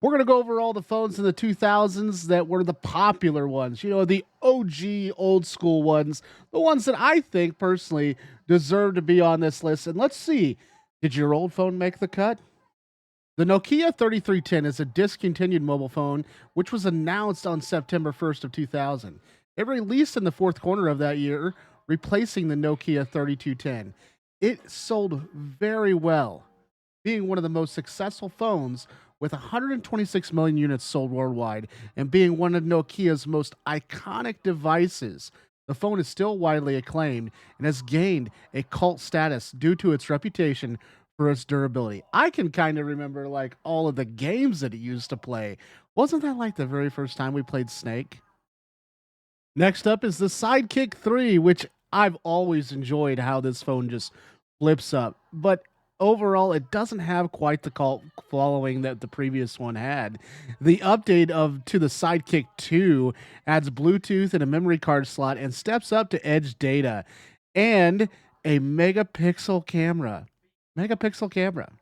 We're going to go over all the phones in the 2000s that were the popular ones, the OG old school ones, the ones that I think personally deserve to be on this list. And let's see, did your old phone make the cut? The Nokia 3310 is a discontinued mobile phone which was announced on September 1st of 2000. It released in the fourth quarter of that year, replacing the Nokia 3210. It sold very well, being one of the most successful phones with 126 million units sold worldwide and being one of Nokia's most iconic devices. The phone is still widely acclaimed and has gained a cult status due to its reputation for its durability. I can kind of remember like all of the games that it used to play. Wasn't that like the very first time we played Snake? Next up is the Sidekick 3, which I've always enjoyed how this phone just flips up. But overall, it doesn't have quite the cult following that the previous one had. The update of to the Sidekick 2 adds Bluetooth and a memory card slot and steps up to edge data and a megapixel camera. Megapixel camera.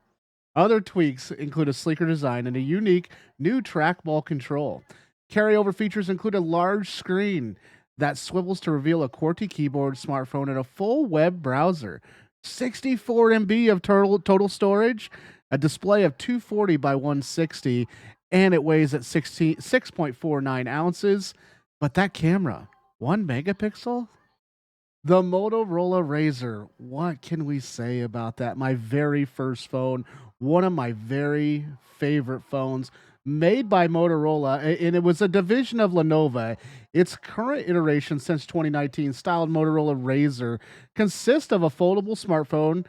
Other tweaks include a sleeker design and a unique new trackball control. Carryover features include a large screen that swivels to reveal a QWERTY keyboard, smartphone, and a full web browser. 64 MB of total storage, a display of 240 by 160, and it weighs at 6.49 ounces. But that camera, 1 megapixel? The Motorola Razor. What can we say about that? My very first phone, one of my very favorite phones, made by Motorola, and it was a division of Lenovo. Its current iteration since 2019, styled Motorola Razor, consists of a foldable smartphone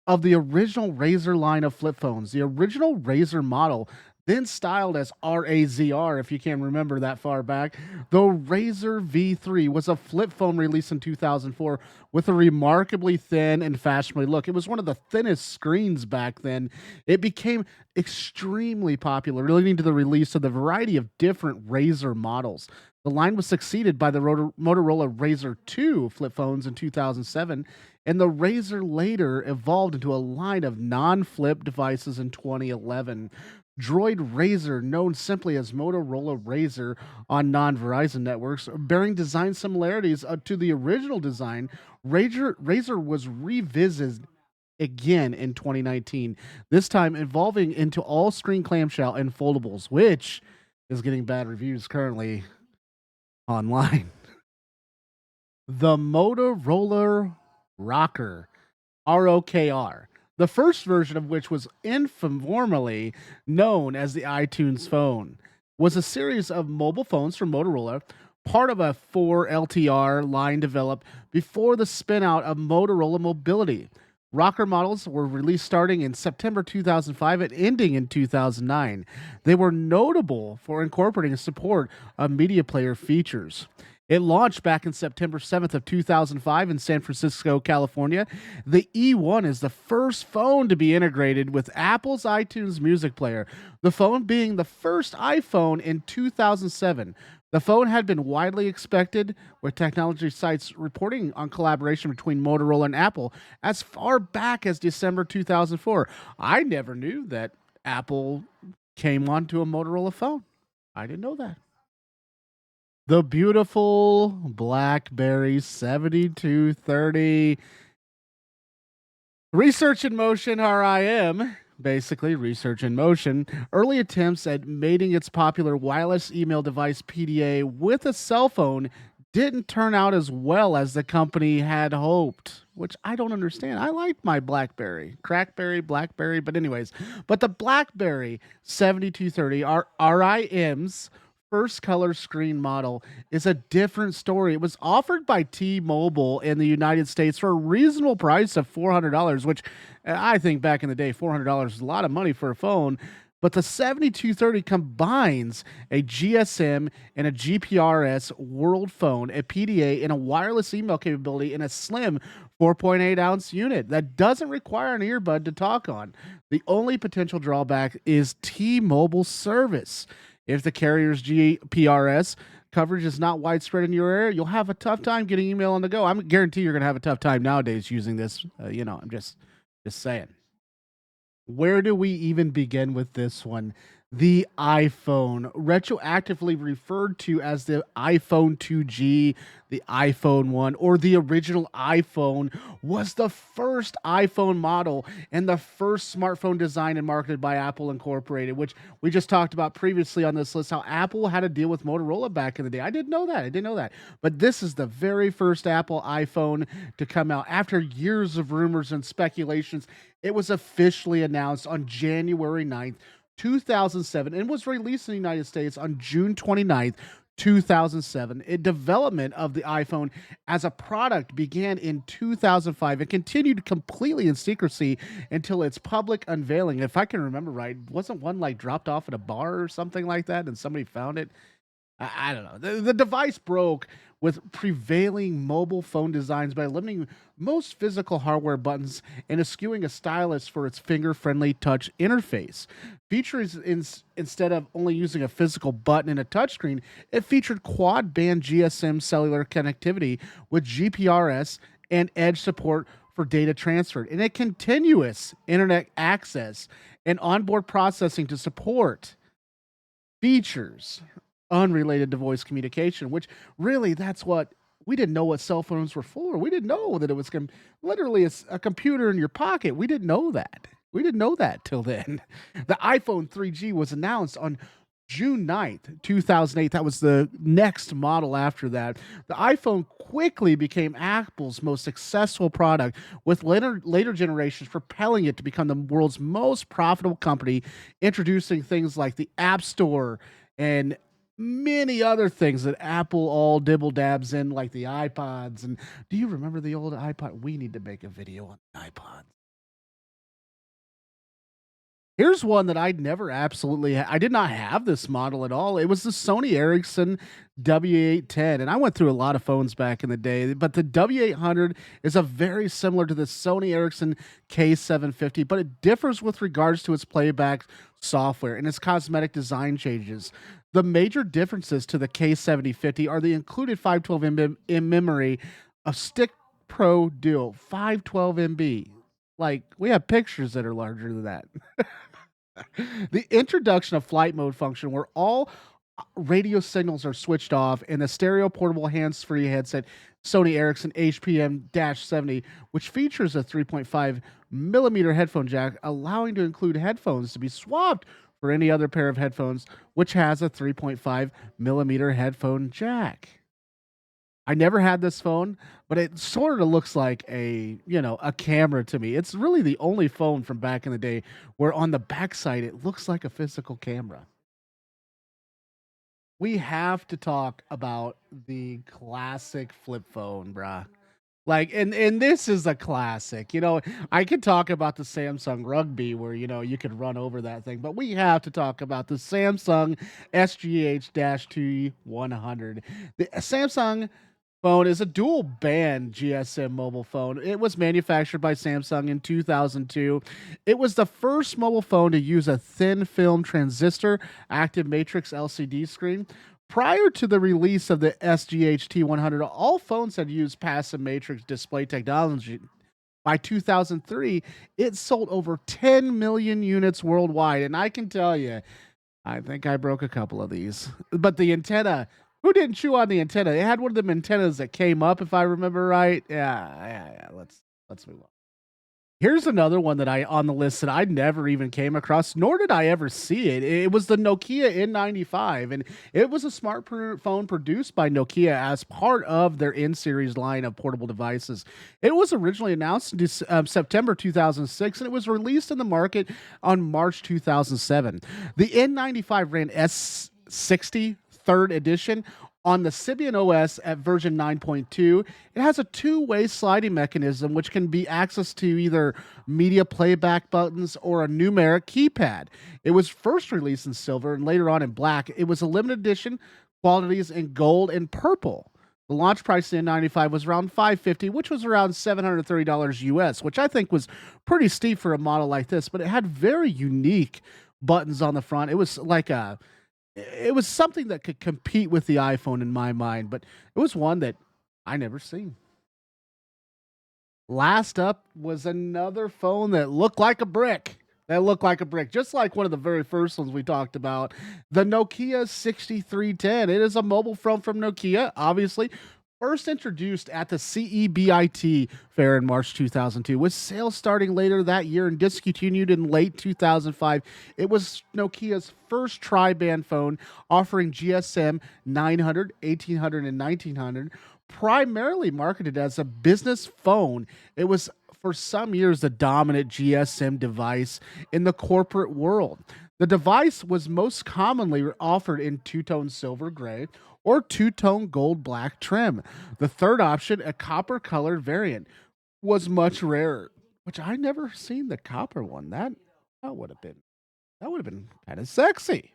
of the original Razor line of flip phones. The original Razor model, then styled as RAZR, if you can remember that far back. The Razor V3 was a flip phone released in 2004 with a remarkably thin and fashionable look. It was one of the thinnest screens back then. It became extremely popular, leading to the release of the variety of different Razor models. The line was succeeded by the Motorola Razor 2 flip phones in 2007, and the Razor later evolved into a line of non-flip devices in 2011. Droid Razor, known simply as Motorola Razor on non-Verizon networks, bearing design similarities to the original design, Razor was revisited again in 2019, this time evolving into all-screen clamshell and foldables, which is getting bad reviews currently online. The Motorola Rocker, ROKR, the first version of which was informally known as the iTunes phone, was a series of mobile phones from Motorola, part of a 4LTR line developed before the spin-out of Motorola Mobility. Rocker models were released starting in September 2005 and ending in 2009. They were notable for incorporating support of media player features. It launched back in September 7th of 2005 in San Francisco, California. The E1 is the first phone to be integrated with Apple's iTunes music player, the phone being the first iPhone in 2007. The phone had been widely expected, with technology sites reporting on collaboration between Motorola and Apple as far back as December 2004. I never knew that Apple came onto a Motorola phone. I didn't know that. The beautiful Blackberry 7230. Research in motion, RIM. Basically, research in motion. Early attempts at mating its popular wireless email device PDA with a cell phone didn't turn out as well as the company had hoped, which I don't understand. I like my Blackberry, Crackberry, Blackberry, but anyways. But the Blackberry 7230, our RIM's first color screen model, is a different story. It was offered by T-Mobile in the United States for a reasonable price of $400, which I think back in the day, $400 is a lot of money for a phone. But the 7230 combines a GSM and a GPRS world phone, a PDA, and a wireless email capability in a slim 4.8 ounce unit that doesn't require an earbud to talk on. The only potential drawback is T-Mobile service. If the carrier's GPRS coverage is not widespread in your area, you'll have a tough time getting email on the go. I'm guarantee you're going to have a tough time nowadays using this. I'm just saying. Where do we even begin with this one? The iPhone, retroactively referred to as the iPhone 2G, the iPhone 1, or the original iPhone, was the first iPhone model and the first smartphone designed and marketed by Apple Incorporated, which we just talked about previously on this list, how Apple had to deal with Motorola back in the day. I didn't know that. I didn't know that. But this is the very first Apple iPhone to come out. After years of rumors and speculations, it was officially announced on January 9th, 2007, and was released in the United States on June 29th, 2007. Development of the iPhone as a product began in 2005 and continued completely in secrecy until its public unveiling. If I can remember right, wasn't one like dropped off at a bar or something like that and somebody found it? I don't know. The device broke with prevailing mobile phone designs by limiting most physical hardware buttons and eschewing a stylus for its finger-friendly touch interface. Features instead of only using a physical button and a touchscreen, it featured quad-band GSM cellular connectivity with GPRS and edge support for data transfer, and a continuous internet access and onboard processing to support features unrelated to voice communication, which really that's what we didn't know what cell phones were for. We didn't know that it was literally a computer in your pocket. We didn't know that. We didn't know that till then. The iPhone 3G was announced on June 9th, 2008. That was the next model after that. The iPhone quickly became Apple's most successful product, with later generations propelling it to become the world's most profitable company, introducing things like the App Store and many other things that Apple all dibble dabs in, like the iPods. And do you remember the old iPod? We need to make a video on the iPod. Here's one that I'd never I did not have this model at all. It was the Sony Ericsson W810, and I went through a lot of phones back in the day, but the W800 is a very similar to the Sony Ericsson K750, but it differs with regards to its playback software and its cosmetic design changes. The major differences to the K7050 are the included 512 MB in memory, a Stick Pro Duo 512 MB. Like, we have pictures that are larger than that. The introduction of flight mode function, where all radio signals are switched off, and the stereo portable hands-free headset Sony Ericsson HPM-70, which features a 3.5 millimeter headphone jack, allowing to include headphones to be swapped for any other pair of headphones, which has a 3.5 millimeter headphone jack. I never had this phone, but it sort of looks like a camera to me. It's really the only phone from back in the day where on the backside it looks like a physical camera. We have to talk about the classic flip phone, bruh. Like, and this is a classic. I could talk about the Samsung Rugby where you could run over that thing, but we have to talk about the Samsung SGH-T100. The Samsung phone is a dual band GSM mobile phone. It was manufactured by Samsung in 2002. It was the first mobile phone to use a thin film transistor active matrix LCD screen. Prior to the release of the SGH T100, all phones had used passive matrix display technology. By 2003, it sold over 10 million units worldwide. And I can tell you, I think I broke a couple of these. But the antenna, who didn't chew on the antenna? It had one of them antennas that came up, if I remember right. Yeah. Let's move on. Here's another one that I on the list that I never even came across, nor did I ever see it. It was the Nokia N95, and it was a smartphone produced by Nokia as part of their N-series line of portable devices. It was originally announced in September 2006, and it was released in the market on March 2007. The N95 ran S60 third edition on the Symbian OS at version 9.2. It has a two-way sliding mechanism which can be accessed to either media playback buttons or a numeric keypad. It was first released in silver and later on in black. It was a limited edition, qualities in gold and purple. The launch price in N95 was around $550, which was around $730 US, which I think was pretty steep for a model like this, but it had very unique buttons on the front. It was something that could compete with the iPhone in my mind, but it was one that I never seen. Last up was another phone that looked like a brick. That look like a brick, just like one of the very first ones we talked about, the Nokia 6310. It is a mobile phone from Nokia, obviously. First introduced at the CEBIT fair in March 2002, with sales starting later that year and discontinued in late 2005. It was Nokia's first tri-band phone, offering GSM 900, 1800, and 1900, primarily marketed as a business phone. It was for some years the dominant GSM device in the corporate world. The device was most commonly offered in two-tone silver gray or two-tone gold black trim. The third option, a copper-colored variant, was much rarer, which I never seen the copper one. That would have been kind of sexy.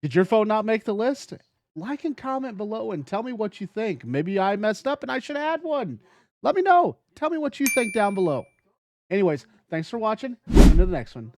Did your phone not make the list? Like and comment below and tell me what you think. Maybe I messed up and I should add one. Let me know. Tell me what you think down below. Anyways, thanks for watching. See you in the next one.